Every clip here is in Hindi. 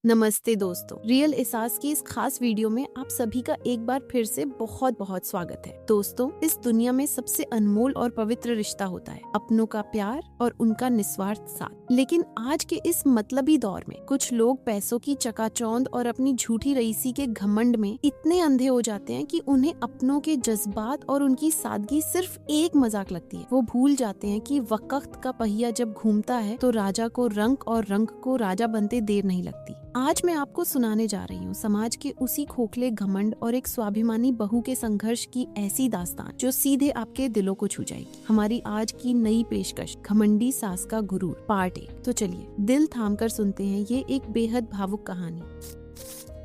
नमस्ते दोस्तों, रियल एहसास की इस खास वीडियो में आप सभी का एक बार फिर से बहुत बहुत स्वागत है। दोस्तों, इस दुनिया में सबसे अनमोल और पवित्र रिश्ता होता है अपनों का प्यार और उनका निस्वार्थ साथ। लेकिन आज के इस मतलबी दौर में कुछ लोग पैसों की चकाचौंध और अपनी झूठी रईसी के घमंड में इतने अंधे हो जाते हैं कि उन्हें अपनों के जज्बात और उनकी सादगी सिर्फ एक मजाक लगती है। वो भूल जाते हैं कि वक्त का पहिया जब घूमता है तो राजा को रंक और रंक को राजा बनते देर नहीं लगती। आज मैं आपको सुनाने जा रही हूँ समाज के उसी खोखले घमंड और एक स्वाभिमानी बहू के संघर्ष की ऐसी दास्तान जो सीधे आपके दिलों को छू जाएगी। हमारी आज की नई पेशकश, घमंडी सास का गुरूर, पार्ट 1। तो चलिए दिल थाम कर सुनते हैं ये एक बेहद भावुक कहानी।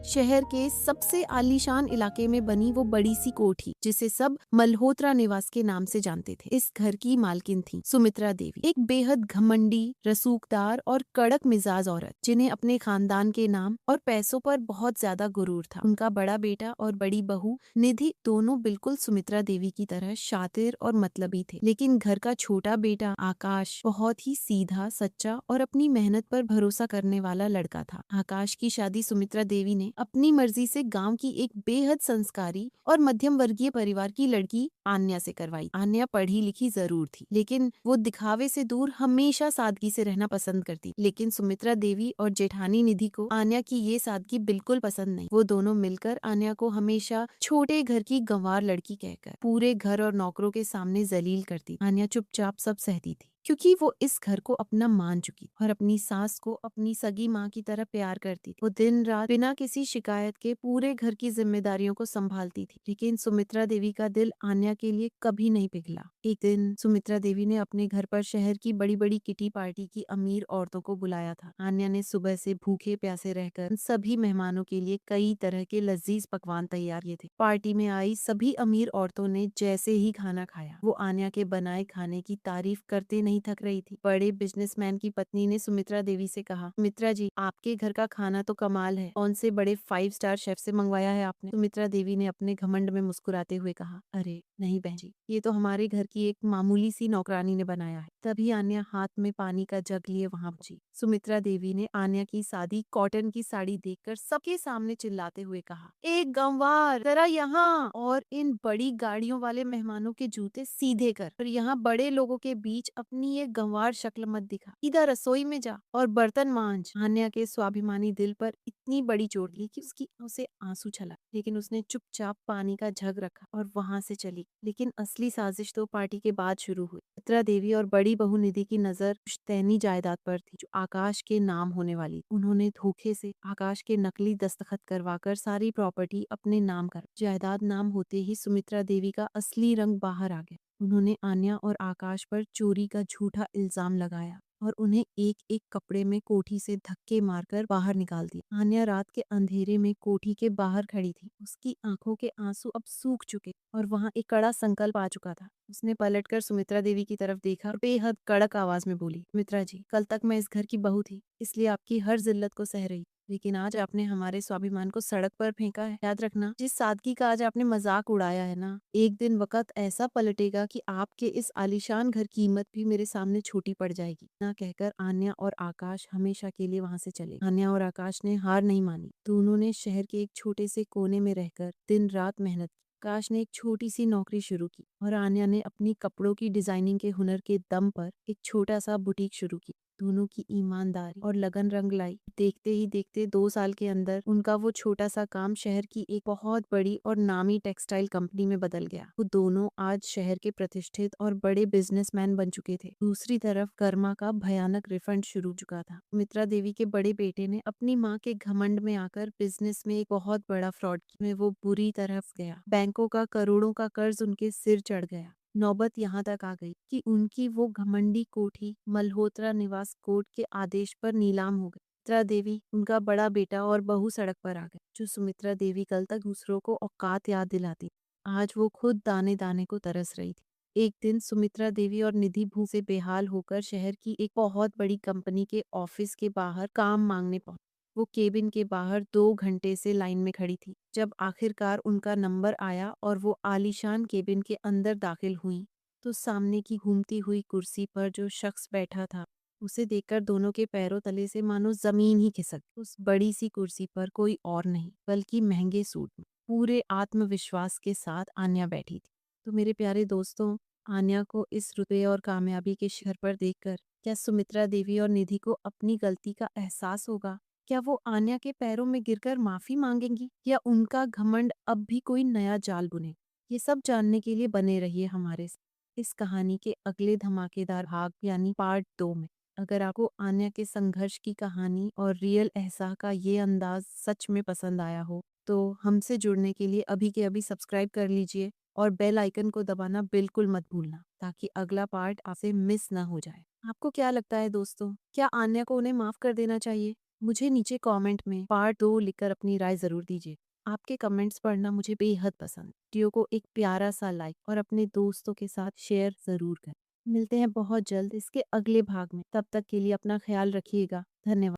शहर के सबसे आलीशान इलाके में बनी वो बड़ी सी कोठी जिसे सब मल्होत्रा निवास के नाम से जानते थे। इस घर की मालकिन थी सुमित्रा देवी, एक बेहद घमंडी, रसूखदार और कड़क मिजाज औरत जिन्हें अपने खानदान के नाम और पैसों पर बहुत ज्यादा गुरूर था। उनका बड़ा बेटा और बड़ी बहू निधि दोनों बिल्कुल सुमित्रा देवी की तरह शातिर और मतलबी थे, लेकिन घर का छोटा बेटा आकाश बहुत ही सीधा, सच्चा और अपनी मेहनत पर भरोसा करने वाला लड़का था। आकाश की शादी सुमित्रा देवी ने अपनी मर्जी से गांव की एक बेहद संस्कारी और मध्यम वर्गीय परिवार की लड़की आन्या से करवाई। आन्या पढ़ी लिखी जरूर थी, लेकिन वो दिखावे से दूर हमेशा सादगी से रहना पसंद करती। लेकिन सुमित्रा देवी और जेठानी निधि को आन्या की ये सादगी बिल्कुल पसंद नहीं। वो दोनों मिलकर आन्या को हमेशा छोटे घर की गंवार लड़की कहकर पूरे घर और नौकरों के सामने जलील करती। आन्या चुपचाप सब सहती थी, क्योंकि वो इस घर को अपना मान चुकी और अपनी सास को अपनी सगी माँ की तरह प्यार करती थी। वो दिन रात बिना किसी शिकायत के पूरे घर की जिम्मेदारियों को संभालती थी। लेकिन सुमित्रा देवी का दिल आन्या के लिए कभी नहीं पिघला। एक दिन सुमित्रा देवी ने अपने घर पर शहर की बड़ी बड़ी किटी पार्टी की अमीर औरतों को बुलाया था। आन्या ने सुबह से भूखे प्यासे रहकर सभी मेहमानों के लिए कई तरह के लजीज पकवान तैयार किए थे। पार्टी में आई सभी अमीर औरतों ने जैसे ही खाना खाया, वो आन्या के बनाए खाने की तारीफ करते नहीं थक रही थी। बड़े बिजनेसमैन की पत्नी ने सुमित्रा देवी से कहा, सुमित्रा जी, आपके घर का खाना तो कमाल है, कौन से बड़े 5 स्टार शेफ से मंगवाया है आपने? सुमित्रा देवी ने अपने घमंड में मुस्कुराते हुए कहा, अरे नहीं बहन जी, ये तो हमारे घर की एक मामूली सी नौकरानी ने बनाया है। तभी आन्या हाथ में पानी का जग लिए वहाँ पहुंची। सुमित्रा देवी ने आन्या की सादी कॉटन की साड़ी देखकर सबके सामने चिल्लाते हुए कहा, एक गंवार, जरा यहाँ और इन बड़ी गाड़ियों वाले मेहमानों के जूते सीधे कर और यहाँ बड़े लोगों के बीच अपनी ये गंवार शक्ल मत दिखा। इधर रसोई में जा और बर्तन मांज। आन्या के स्वाभिमानी दिल पर इतनी बड़ी चोट लगी कि उसकी आंखों से आंसू छलक, लेकिन उसने चुपचाप पानी का जग रखा और वहां से चली। लेकिन असली साजिश तो पार्टी के बाद शुरू हुई। सुमित्रा देवी और बड़ी बहू निधि की नजर पुश्तैनी जायदाद पर थी जो आकाश के नाम होने वाली। उन्होंने धोखे से आकाश के नकली दस्तखत करवाकर सारी प्रॉपर्टी अपने नाम कर। जायदाद नाम होते ही सुमित्रा देवी का असली रंग बाहर आ गया। उन्होंने आन्या और आकाश पर चोरी का झूठा इल्जाम लगाया और उन्हें एक एक कपड़े में कोठी से धक्के मारकर बाहर निकाल दिया। आन्या रात के अंधेरे में कोठी के बाहर खड़ी थी। उसकी आंखों के आंसू अब सूख चुके और वहाँ एक कड़ा संकल्प आ चुका था। उसने पलटकर सुमित्रा देवी की तरफ देखा और बेहद कड़क आवाज में बोली, सुमित्रा जी, कल तक मैं इस घर की बहू थी, इसलिए आपकी हर जिल्लत को सह रही, लेकिन आज आपने हमारे स्वाभिमान को सड़क पर फेंका है। याद रखना, जिस सादगी का आज आपने मजाक उड़ाया है ना, एक दिन वक्त ऐसा पलटेगा कि आपके इस आलीशान घर की कीमत भी मेरे सामने छोटी पड़ जाएगी। ना कहकर आन्या और आकाश हमेशा के लिए वहाँ से चले। आन्या और आकाश ने हार नहीं मानी। दोनों ने शहर के एक छोटे से कोने में रहकर दिन रात मेहनत की। आकाश ने एक छोटी सी नौकरी शुरू की और आन्या ने अपनी कपड़ों की डिजाइनिंग के हुनर के दम पर एक छोटा सा बुटीक शुरू की। दोनों की ईमानदारी और लगन रंग लाई। देखते ही देखते 2 साल के अंदर उनका वो छोटा सा काम शहर की एक बहुत बड़ी और नामी टेक्सटाइल कंपनी में बदल गया। वो दोनों आज शहर के प्रतिष्ठित और बड़े बिजनेसमैन बन चुके थे। दूसरी तरफ कर्मा का भयानक रिफंड शुरू हो चुका था। मित्रा देवी के बड़े बेटे ने अपनी माँ के घमंड में आकर बिजनेस में एक बहुत बड़ा फ्रॉड किया, में वो बुरी तरह गया। बैंकों का करोड़ों का कर्ज उनके सिर चढ़ गया। नौबत यहाँ तक आ गई कि उनकी वो घमंडी कोठी मल्होत्रा निवास कोर्ट के आदेश पर नीलाम हो गई। सुमित्रा देवी, उनका बड़ा बेटा और बहू सड़क पर आ गए। जो सुमित्रा देवी कल तक दूसरों को औकात याद दिलाती, आज वो खुद दाने दाने को तरस रही थी। एक दिन सुमित्रा देवी और निधि भूख से बेहाल होकर शहर की एक बहुत बड़ी कंपनी के ऑफिस के बाहर काम मांगने पहुंची। वो केबिन के बाहर 2 घंटे से लाइन में खड़ी थी। जब आखिरकार उनका नंबर आया और वो आलीशान केबिन के अंदर दाखिल हुई, तो सामने की घूमती हुई कुर्सी पर जो शख्स बैठा था उसे देखकर दोनों के पैरों तले से मानो जमीन ही खिसक। उस बड़ी सी कुर्सी पर कोई और नहीं बल्कि महंगे सूट में पूरे आत्मविश्वास के साथ आन्या बैठी थी। तो मेरे प्यारे दोस्तों, आन्या को इस रुतबे और कामयाबी के शिखर पर देखकर क्या सुमित्रा देवी और निधि को अपनी गलती का एहसास होगा? क्या वो आन्या के पैरों में गिरकर माफी मांगेंगी या उनका घमंड अब भी कोई नया जाल बुने? ये सब जानने के लिए बने रहिए हमारे साथ इस कहानी के अगले धमाकेदार भाग यानी पार्ट 2 में। अगर आपको आन्या के संघर्ष की कहानी और रियल एहसास का ये अंदाज सच में पसंद आया हो तो हमसे जुड़ने के लिए अभी के अभी सब्सक्राइब कर लीजिए और बेल आइकन को दबाना बिल्कुल मत भूलना ताकि अगला पार्ट आपसे मिस ना हो जाए। आपको क्या लगता है दोस्तों, क्या आन्या को उन्हें माफ कर देना चाहिए? मुझे नीचे कमेंट में पार्ट 2 लिखकर अपनी राय जरूर दीजिए। आपके कमेंट्स पढ़ना मुझे बेहद पसंद। वीडियो को एक प्यारा सा लाइक और अपने दोस्तों के साथ शेयर जरूर करें। मिलते हैं बहुत जल्द इसके अगले भाग में। तब तक के लिए अपना ख्याल रखिएगा। धन्यवाद।